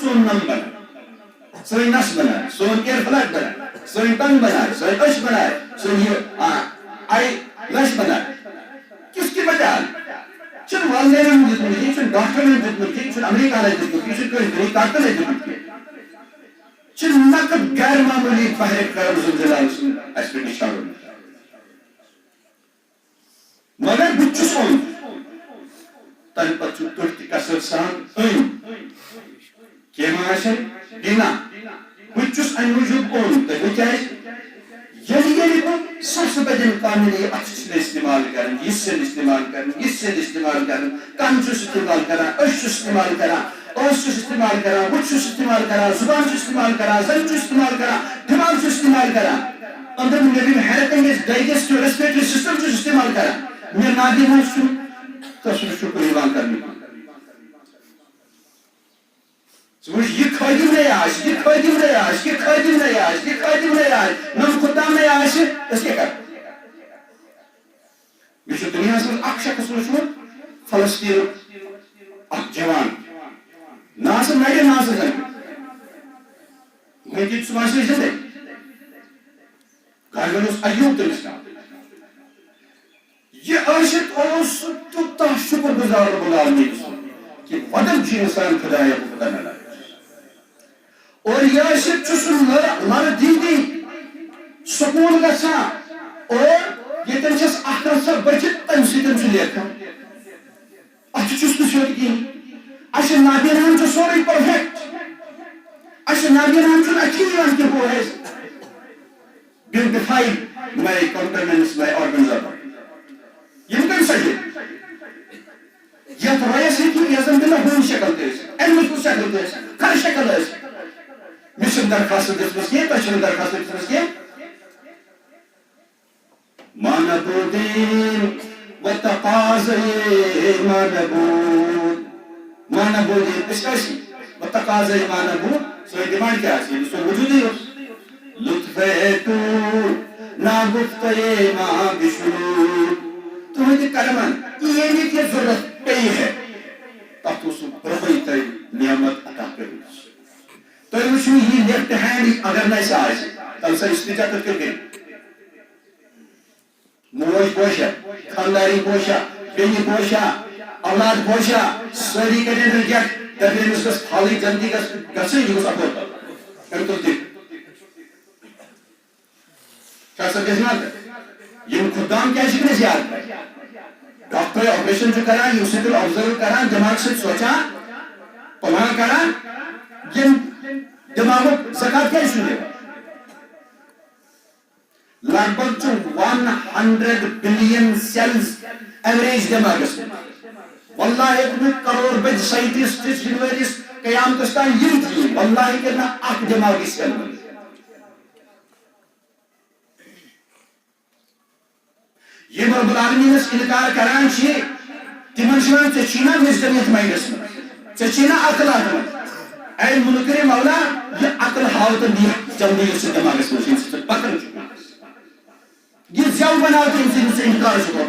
سون نم بنا سون نس بنا سون ایئر فلٹ بنا سون ٹنگ بنا سون اش بنا سون یہ آئی لش بنا کس کی وجہ چھ والدین دیتمت چھ ڈاکٹرن دیتمت چھ امریکہ نے دیتمت چھ کوئی بری طاقت نے دیتمت چھ نقد غیر معمولی بحر کرم زلزلہ اس پہ نشان مگر بچس اون تن پتہ ترت کثر سان کیماشن دینا بچس ان موجود اون تو یلی سس بدن کامل اچھ استعمال کرن یہ سے استعمال کرن اس سے استعمال کرن کان سے استعمال کرن اش استعمال کرن اوس استعمال کرن بچ استعمال کرن زبان استعمال کرن زن استعمال کرن دماغ استعمال کرن اندر میں حیرت انگیز ڈائجسٹو ریسپیریٹری سسٹم استعمال کرن میں نادی ہوں تصویر شکر ایوان کرنے یہ خادم نہیں آش یہ خادم نہیں آش یہ خادم نہیں آش یہ خادم نہیں آش نم خدام نہیں آش اس کے کر یہ دنیا سے اک شخص وچھو فلسطین اک جوان ناصر نگے ناصر زن میں جیت سماش نہیں جاتے گھرگنوس ایوب تمس نام یہ عاشق اوس تو شکر گزار رب العالمین کہ ودم چھ انسان خدایا کو خدا نہ لائے اور یہ عاشق چھ لر دیدی سکون گژھا اور یہ تنچس اخر سا بچت تم سیتن چھ لیکھان اتھ چھس نہ سیوت کہین اش نابینان چھ سورے پرفیکٹ اش نابینان چھ اچیوان کہ ہو ہے beautify my countenance my organs are یہ کم سجے یہ رئیس ہے کہ یہ زندگی ہون شکل دیس علمت کو شکل دیس کر شکل دیس مشن درخواست دیس مسکے تشن درخواست دیس مسکے ما نبودین و تقاضی ما نبودین اس کاشی و تقاضی ما نبود سوئی ڈیمانڈ کیا ہے سو وجودی ہو لطف تو ناگفتے ما بشرور تمہیں کرمان یہ نہیں کہ ضرورت پئی ہے تب تو سن پربئی تی نعمت عطا کریں تو یہ یہ لیفٹ ہینڈ اگر نہ سے آئے تب سے استجا کر کے موج پوشا خانداری پوشا بینی پوشا اولاد پوشا ساری کریں ریجیکٹ تبھی اس کا خالی جلدی کا گھسے یہ اس اپورتا ہم تو دیکھ کیا سب جسنا یہ خدام کیا شکنے زیاد ہے ڈاکٹر آپریشن جو کرا یہ اسے تو آبزرو کرا دماغ سے سوچا پلان کرا یہ دماغ زکاة کیا شو دے لگ بھگ جو 100 بلین سیلز ایوریج دماغ اس میں واللہ ایک میں کروڑ بج سائنٹسٹ جنویریس قیام کستان یہ تھی واللہ کرنا اک دماغی سیل میں یہ رب العالمین اس انکار کران چھ تمن شان چینا وزڈمیت مائنڈس میں چینا عقل آتمت اے منکر مولا یہ عقل ہاوتن دی جلدی اس دماغ اس میں سے پکڑ چکا یہ زیو بناتے ہیں سے انکار چکا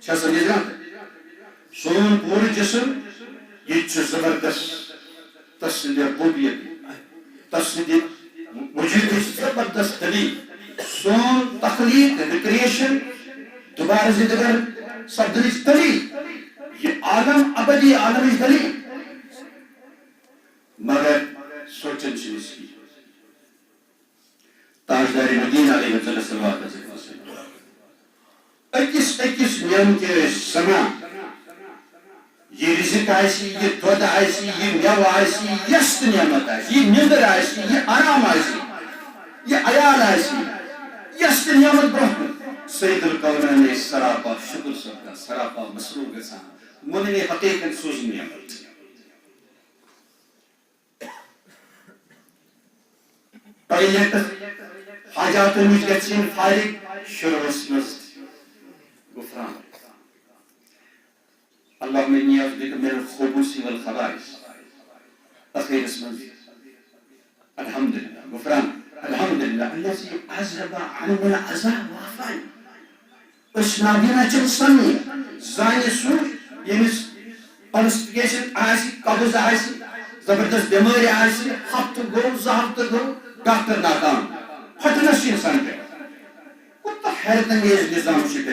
کیا سمجھے گا سون پورے جسم یہ زبردست تصدیق ربوبیت تصدیق وجود زبردست دلیل سون تخلیق ریکریشن دوبارہ زندگر سبدلیش دلیل یہ عالم ابدی عالم دلیل مگر سوچن چیز کی تاجدار مدینہ علیہ وسلم اکس نیم کے سنا یہ رزق آئیسی یہ دود آئیسی یہ میو آئیسی یست نعمت آئیسی یہ نندر آئیسی یہ آرام آئیسی یہ عیال آئیسی یست نعمت برحمت سید القونین نے سراپا شکر سکتا سراپا مسرور گسان منی حقیقت سوز نعمت ٹوائلٹ حاجات المجلسین فارغ شروع اسمز غفران اللهم إني أعوذ بك من الخبث والخبائث أخير اسمه الحمد لله غفران الحمد لله الذي عذب عنا العذاب وعافانا اسنا بنا جلسني زانہِ سُہ ییٚمِس کانسٹِپیشن آسہِ قبض آسہِ زبردست بیمٲرۍ آسہِ ہفتہٕ گوٚو 2 ہفتہٕ گوٚو ڈاکٹر ناکام پھٹنس چھُ اِنسان پٮ۪وان کوٗتاہ حیرت انگیز نظام چھُ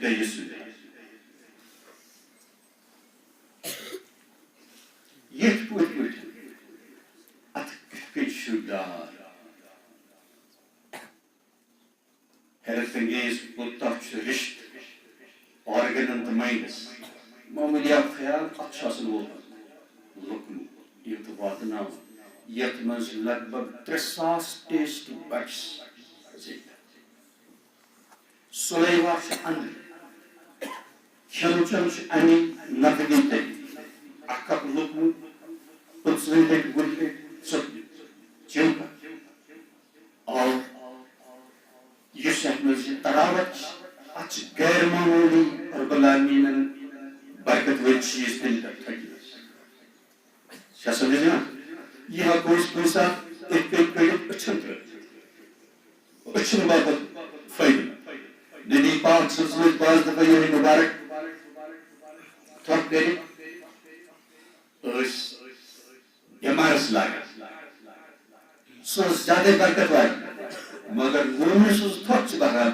بیٚیہِ سُنٛد یِتھ پٲٹھۍ اتھ کِتھ کٔنۍ چھُ ڈار حیرت انگیز کوٗتاہ چھُ رشتہٕ آرگنن تہٕ ماینڈس معموٗلی خیال اتھ چھُ آسان لُکن یُتھ واتناوُن یتھ منٛز لگ بگ 3,000 ٹیسٹ بڈس سُلیوا چھُ اندر کھٮ۪ن چٮ۪ن چھُ امی نقدی تٔلۍ اکھ اکھ لُکن 25 ہیٚکہِ 20 ہیٚکہِ چِمکا اور یُس یتھ منٛز یہِ تراوت چھِ اتھ چھِ غیر معموٗلی رب العالمیٖنن برکت وٲلۍ چیٖز تٔمۍ پٮ۪ٹھ تھٲومٕتۍ چھا سمجھ یِوان یہِ ہٮ۪کو أسۍ کُنہِ ساتہٕ تٔتھۍ پٮ۪ٹھ کٔڑِتھ أچھن ترٛٲوِتھ أچھن باپتھ فٲیدٕ نبی پاک سٕنٛز سۭتۍ 5 دفعہ یِہوٚے مُبارک تھپھ کٔرِتھ ٲسۍ بٮ۪مارس لاگان سُہ ٲس زیادَے برکت واجیٚنۍ مگر مومنہٕ سٕنٛز تھپھ چھِ باسان